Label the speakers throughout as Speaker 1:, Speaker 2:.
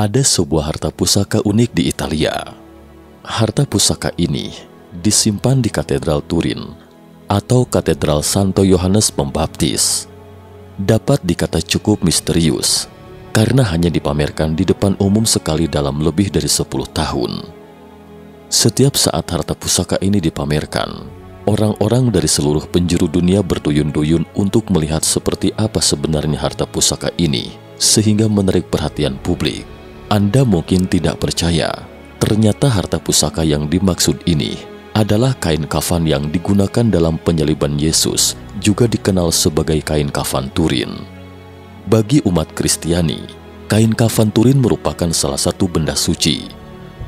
Speaker 1: Ada sebuah harta pusaka unik di Italia. Harta pusaka ini disimpan di Katedral Turin atau Katedral Santo Yohanes Pembaptis. Dapat dikata cukup misterius karena hanya dipamerkan di depan umum sekali dalam lebih dari 10 tahun. Setiap saat harta pusaka ini dipamerkan, orang-orang dari seluruh penjuru dunia berduyun-duyun untuk melihat seperti apa sebenarnya harta pusaka ini, sehingga menarik perhatian publik. Anda mungkin tidak percaya, ternyata harta pusaka yang dimaksud ini adalah kain kafan yang digunakan dalam penyaliban Yesus, juga dikenal sebagai kain kafan Turin. Bagi umat Kristiani, kain kafan Turin merupakan salah satu benda suci.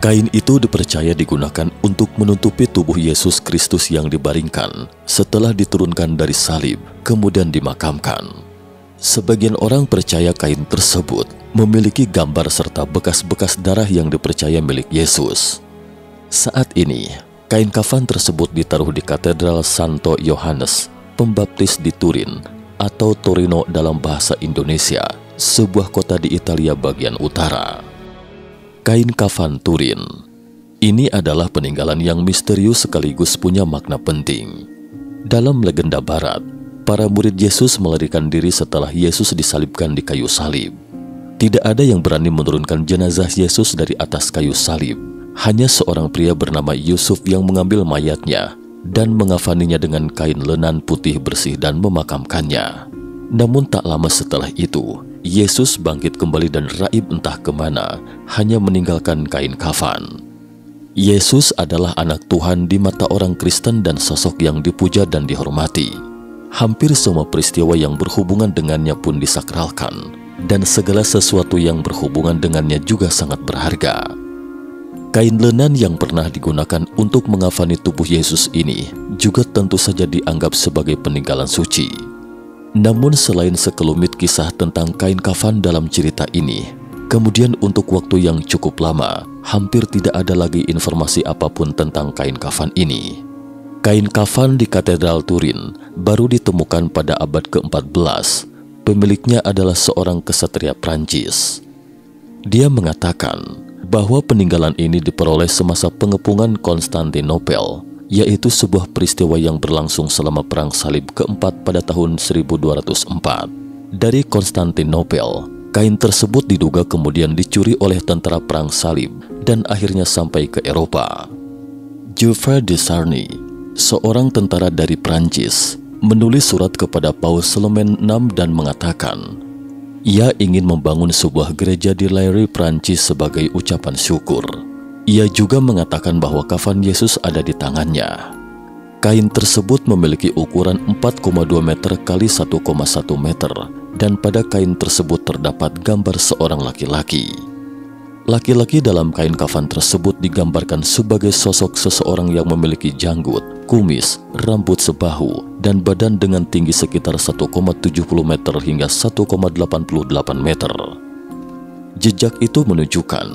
Speaker 1: Kain itu dipercaya digunakan untuk menutupi tubuh Yesus Kristus yang dibaringkan setelah diturunkan dari salib, kemudian dimakamkan. Sebagian orang percaya kain tersebut memiliki gambar serta bekas-bekas darah yang dipercaya milik Yesus. Saat ini, kain kafan tersebut ditaruh di Katedral Santo Yohanes Pembaptis di Turin atau Torino dalam bahasa Indonesia, sebuah kota di Italia bagian utara. Kain kafan Turin ini adalah peninggalan yang misterius sekaligus punya makna penting. Dalam legenda Barat, para murid Yesus melarikan diri setelah Yesus disalibkan di kayu salib. Tidak ada yang berani menurunkan jenazah Yesus dari atas kayu salib. Hanya seorang pria bernama Yusuf yang mengambil mayatnya dan mengafaninya dengan kain lenan putih bersih dan memakamkannya. Namun tak lama setelah itu, Yesus bangkit kembali dan raib entah kemana, hanya meninggalkan kain kafan. Yesus adalah anak Tuhan di mata orang Kristen dan sosok yang dipuja dan dihormati. Hampir semua peristiwa yang berhubungan dengannya pun disakralkan, dan segala sesuatu yang berhubungan dengannya juga sangat berharga. Kain lenan yang pernah digunakan untuk mengafani tubuh Yesus ini juga tentu saja dianggap sebagai peninggalan suci. Namun selain sekelumit kisah tentang kain kafan dalam cerita ini, kemudian untuk waktu yang cukup lama, hampir tidak ada lagi informasi apapun tentang kain kafan ini. Kain kafan di Katedral Turin baru ditemukan pada abad ke-14. Pemiliknya adalah seorang kesatria Prancis. Dia mengatakan bahwa peninggalan ini diperoleh semasa pengepungan Konstantinopel, yaitu sebuah peristiwa yang berlangsung selama Perang Salib keempat pada tahun 1204. Dari Konstantinopel, kain tersebut diduga kemudian dicuri oleh tentara Perang Salib dan akhirnya sampai ke Eropa. Geoffroy de Charny, seorang tentara dari Prancis, menulis surat kepada Paus Clement VI dan mengatakan ia ingin membangun sebuah gereja di Leyre, Prancis sebagai ucapan syukur. Ia juga mengatakan bahwa kafan Yesus ada di tangannya. Kain tersebut memiliki ukuran 4,2 meter kali 1,1 meter dan pada kain tersebut terdapat gambar seorang laki-laki. Laki-laki dalam kain kafan tersebut digambarkan sebagai sosok seseorang yang memiliki janggut, kumis, rambut sebahu, dan badan dengan tinggi sekitar 1,70 meter hingga 1,88 meter. Jejak itu menunjukkan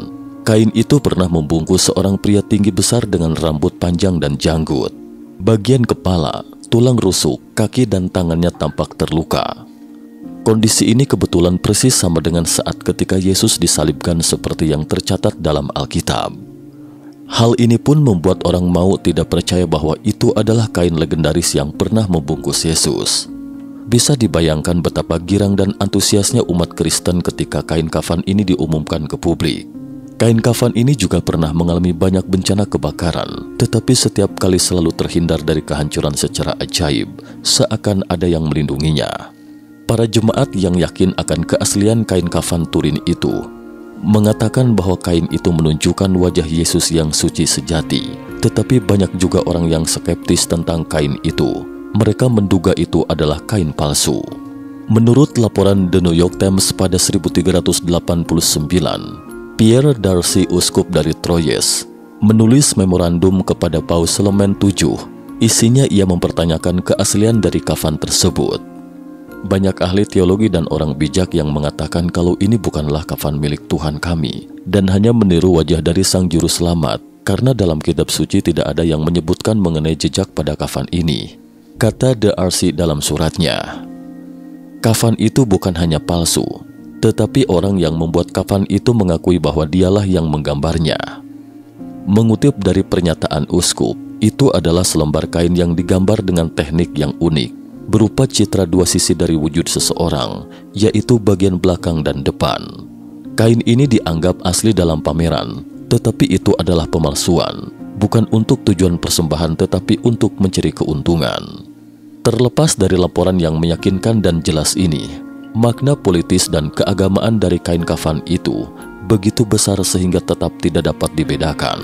Speaker 1: kain itu pernah membungkus seorang pria tinggi besar dengan rambut panjang dan janggut. Bagian kepala, tulang rusuk, kaki dan tangannya tampak terluka. Kondisi ini kebetulan persis sama dengan saat ketika Yesus disalibkan seperti yang tercatat dalam Alkitab. Hal ini pun membuat orang mau tidak percaya bahwa itu adalah kain legendaris yang pernah membungkus Yesus. Bisa dibayangkan betapa girang dan antusiasnya umat Kristen ketika kain kafan ini diumumkan ke publik. Kain kafan ini juga pernah mengalami banyak bencana kebakaran, tetapi setiap kali selalu terhindar dari kehancuran secara ajaib, seakan ada yang melindunginya. Para jemaat yang yakin akan keaslian kain kafan Turin itu mengatakan bahwa kain itu menunjukkan wajah Yesus yang suci sejati. Tetapi banyak juga orang yang skeptis tentang kain itu. Mereka menduga itu adalah kain palsu. Menurut laporan The New York Times pada 1389, Pierre Darcy, uskup dari Troyes, menulis memorandum kepada Paus Clement VII. Isinya ia mempertanyakan keaslian dari kafan tersebut. Banyak ahli teologi dan orang bijak yang mengatakan kalau ini bukanlah kafan milik Tuhan kami dan hanya meniru wajah dari Sang Juru Selamat, karena dalam kitab suci tidak ada yang menyebutkan mengenai jejak pada kafan ini, kata Darcy dalam suratnya. Kafan itu bukan hanya palsu, tetapi orang yang membuat kafan itu mengakui bahwa dialah yang menggambarnya. Mengutip dari pernyataan uskup, itu adalah selembar kain yang digambar dengan teknik yang unik, berupa citra dua sisi dari wujud seseorang, yaitu bagian belakang dan depan. Kain ini dianggap asli dalam pameran, tetapi itu adalah pemalsuan, bukan untuk tujuan persembahan tetapi untuk mencari keuntungan. Terlepas dari laporan yang meyakinkan dan jelas ini, makna politis dan keagamaan dari kain kafan itu begitu besar sehingga tetap tidak dapat dibedakan.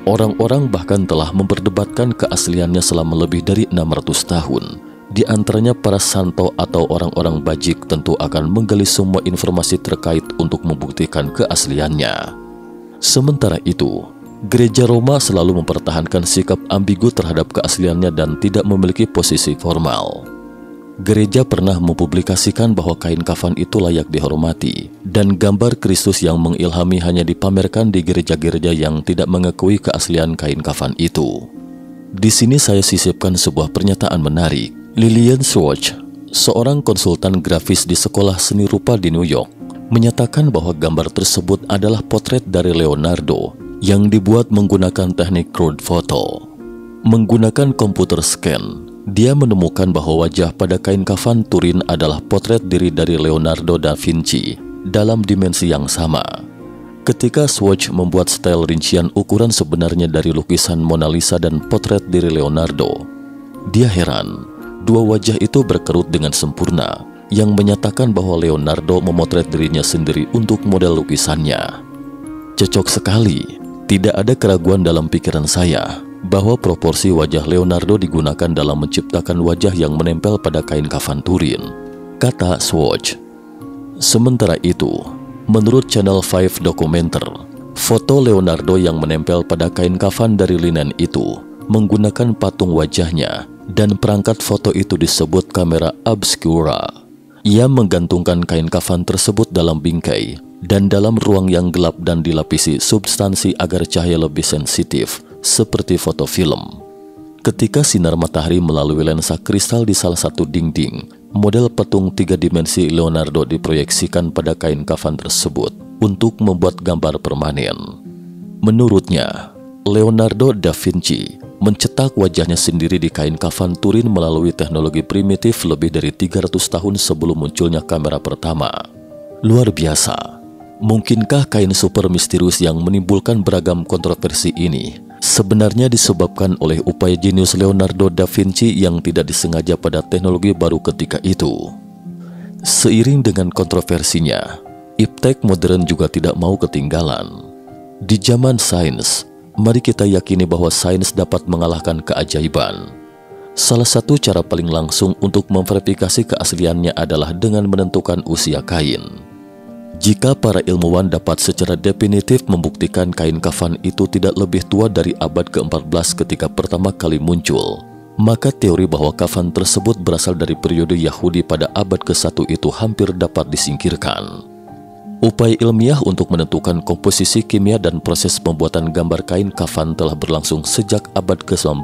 Speaker 1: Orang-orang bahkan telah memperdebatkan keasliannya selama lebih dari 600 tahun. Di antaranya para santo atau orang-orang bajik tentu akan menggali semua informasi terkait untuk membuktikan keasliannya. Sementara itu, Gereja Roma selalu mempertahankan sikap ambigu terhadap keasliannya dan tidak memiliki posisi formal. Gereja pernah mempublikasikan bahwa kain kafan itu layak dihormati, dan gambar Kristus yang mengilhami hanya dipamerkan di gereja-gereja yang tidak mengakui keaslian kain kafan itu. Di sini saya sisipkan sebuah pernyataan menarik. Lillian Schwartz, seorang konsultan grafis di sekolah seni rupa di New York, menyatakan bahwa gambar tersebut adalah potret dari Leonardo yang dibuat menggunakan teknik crowd photo. Menggunakan komputer scan, dia menemukan bahwa wajah pada kain kafan Turin adalah potret diri dari Leonardo da Vinci dalam dimensi yang sama. Ketika Swatch membuat style rincian ukuran sebenarnya dari lukisan Mona Lisa dan potret diri Leonardo, dia heran, dua wajah itu berkerut dengan sempurna, yang menyatakan bahwa Leonardo memotret dirinya sendiri untuk model lukisannya. Cocok sekali, tidak ada keraguan dalam pikiran saya bahwa proporsi wajah Leonardo digunakan dalam menciptakan wajah yang menempel pada kain kafan Turin, kata Swatch. Sementara itu, menurut Channel 5 dokumenter, foto Leonardo yang menempel pada kain kafan dari linen itu menggunakan patung wajahnya, dan perangkat foto itu disebut kamera obscura. Ia menggantungkan kain kafan tersebut dalam bingkai dan dalam ruang yang gelap dan dilapisi substansi agar cahaya lebih sensitif, seperti foto film. Ketika sinar matahari melalui lensa kristal di salah satu dinding, model patung 3 dimensi Leonardo diproyeksikan pada kain kafan tersebut untuk membuat gambar permanen. Menurutnya, Leonardo da Vinci mencetak wajahnya sendiri di kain kafan Turin melalui teknologi primitif lebih dari 300 tahun sebelum munculnya kamera pertama. Luar biasa. Mungkinkah kain super misterius yang menimbulkan beragam kontroversi ini sebenarnya disebabkan oleh upaya jenius Leonardo da Vinci yang tidak disengaja pada teknologi baru ketika itu? Seiring dengan kontroversinya, iptek modern juga tidak mau ketinggalan. Di zaman sains, mari kita yakini bahwa sains dapat mengalahkan keajaiban. Salah satu cara paling langsung untuk memverifikasi keasliannya adalah dengan menentukan usia kain. Jika para ilmuwan dapat secara definitif membuktikan kain kafan itu tidak lebih tua dari abad ke-14 ketika pertama kali muncul, maka teori bahwa kafan tersebut berasal dari periode Yahudi pada abad ke-1 itu hampir dapat disingkirkan. Upaya ilmiah untuk menentukan komposisi kimia dan proses pembuatan gambar kain kafan telah berlangsung sejak abad ke-19,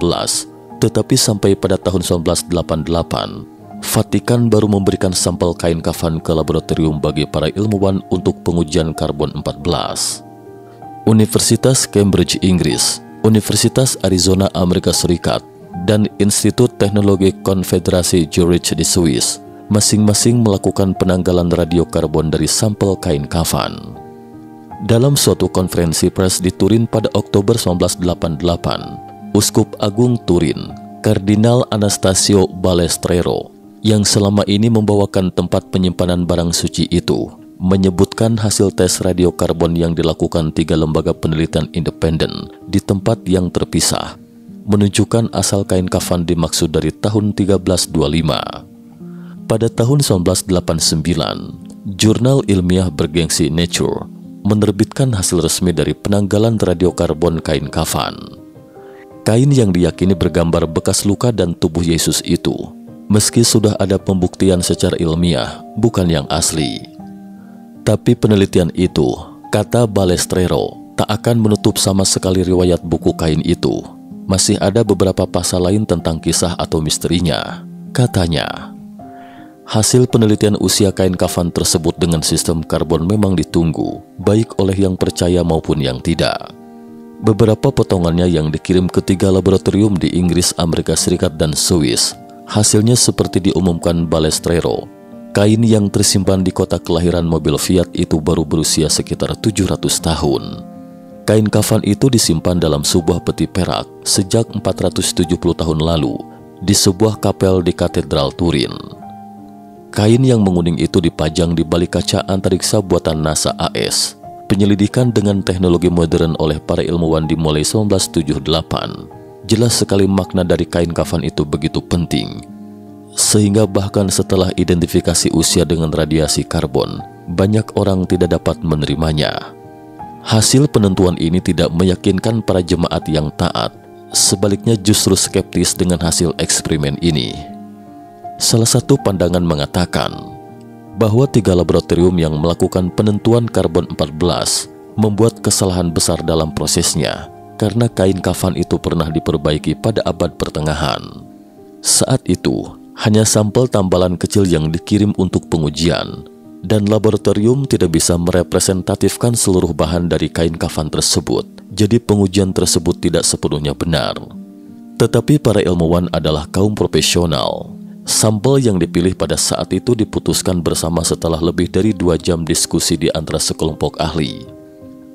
Speaker 1: tetapi sampai pada tahun 1988, Vatikan baru memberikan sampel kain kafan ke laboratorium bagi para ilmuwan untuk pengujian karbon 14. Universitas Cambridge, Inggris, Universitas Arizona, Amerika Serikat, dan Institut Teknologi Konfederasi Zurich di Swiss masing-masing melakukan penanggalan radiokarbon dari sampel kain kafan. Dalam suatu konferensi pers di Turin pada Oktober 1988, Uskup Agung Turin, Kardinal Anastasio Balestrero, yang selama ini membawakan tempat penyimpanan barang suci itu, menyebutkan hasil tes radiokarbon yang dilakukan 3 lembaga penelitian independen di tempat yang terpisah, menunjukkan asal kain kafan dimaksud dari tahun 1325. Pada tahun 1989, jurnal ilmiah bergengsi Nature menerbitkan hasil resmi dari penanggalan radiokarbon kain kafan. Kain yang diyakini bergambar bekas luka dan tubuh Yesus itu, meski sudah ada pembuktian secara ilmiah, bukan yang asli. Tapi penelitian itu, kata Balestrero, tak akan menutup sama sekali riwayat buku kain itu. Masih ada beberapa pasal lain tentang kisah atau misterinya. Katanya, Hasil penelitian usia kain kafan tersebut dengan sistem karbon memang ditunggu, baik oleh yang percaya maupun yang tidak. Beberapa potongannya yang dikirim ke 3 laboratorium di Inggris, Amerika Serikat, dan Swiss. Hasilnya seperti diumumkan Balestrero. Kain yang tersimpan di kota kelahiran mobil Fiat itu baru berusia sekitar 700 tahun. Kain kafan itu disimpan dalam sebuah peti perak sejak 470 tahun lalu di sebuah kapel di Katedral Turin. Kain yang menguning itu dipajang di balik kaca antariksa buatan NASA AS. Penyelidikan dengan teknologi modern oleh para ilmuwan dimulai 1978. Jelas sekali makna dari kain kafan itu begitu penting, sehingga bahkan setelah identifikasi usia dengan radiasi karbon, banyak orang tidak dapat menerimanya. Hasil penentuan ini tidak meyakinkan para jemaat yang taat, sebaliknya justru skeptis dengan hasil eksperimen ini. Salah satu pandangan mengatakan bahwa 3 laboratorium yang melakukan penentuan karbon 14 membuat kesalahan besar dalam prosesnya karena kain kafan itu pernah diperbaiki pada abad pertengahan. Saat itu, hanya sampel tambalan kecil yang dikirim untuk pengujian, dan laboratorium tidak bisa merepresentatifkan seluruh bahan dari kain kafan tersebut, jadi pengujian tersebut tidak sepenuhnya benar. Tetapi para ilmuwan adalah kaum profesional. Sampel yang dipilih pada saat itu diputuskan bersama setelah lebih dari 2 jam diskusi di antara sekelompok ahli.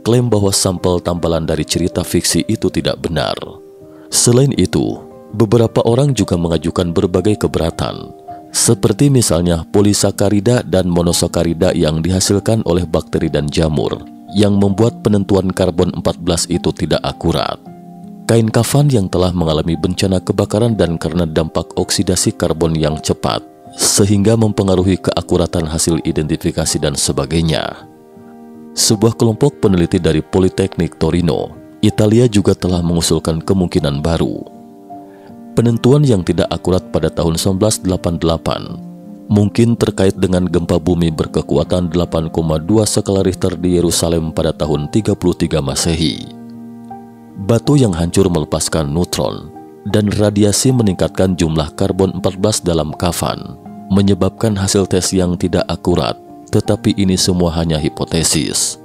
Speaker 1: Klaim bahwa sampel tambalan dari cerita fiksi itu tidak benar. Selain itu, beberapa orang juga mengajukan berbagai keberatan, seperti misalnya polisakarida dan monosakarida yang dihasilkan oleh bakteri dan jamur, yang membuat penentuan karbon 14 itu tidak akurat. Kain kafan yang telah mengalami bencana kebakaran dan karena dampak oksidasi karbon yang cepat, sehingga mempengaruhi keakuratan hasil identifikasi dan sebagainya. Sebuah kelompok peneliti dari Politeknik Torino, Italia juga telah mengusulkan kemungkinan baru. Penentuan yang tidak akurat pada tahun 1988 mungkin terkait dengan gempa bumi berkekuatan 8,2 skala Richter di Yerusalem pada tahun 33 Masehi. Batu yang hancur melepaskan neutron dan radiasi meningkatkan jumlah karbon 14 dalam kafan, menyebabkan hasil tes yang tidak akurat, tetapi ini semua hanya hipotesis.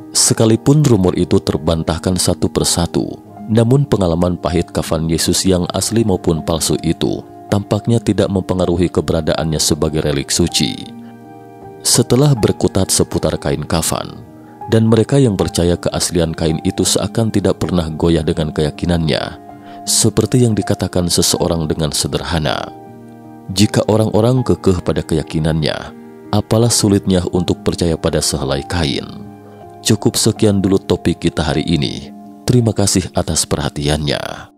Speaker 1: Sekalipun rumor itu terbantahkan satu persatu, namun pengalaman pahit kafan Yesus yang asli maupun palsu itu tampaknya tidak mempengaruhi keberadaannya sebagai relik suci. Setelah berkutat seputar kain kafan, dan mereka yang percaya keaslian kain itu seakan tidak pernah goyah dengan keyakinannya, seperti yang dikatakan seseorang dengan sederhana. Jika orang-orang kekeh pada keyakinannya, apalah sulitnya untuk percaya pada sehelai kain. Cukup sekian dulu topik kita hari ini. Terima kasih atas perhatiannya.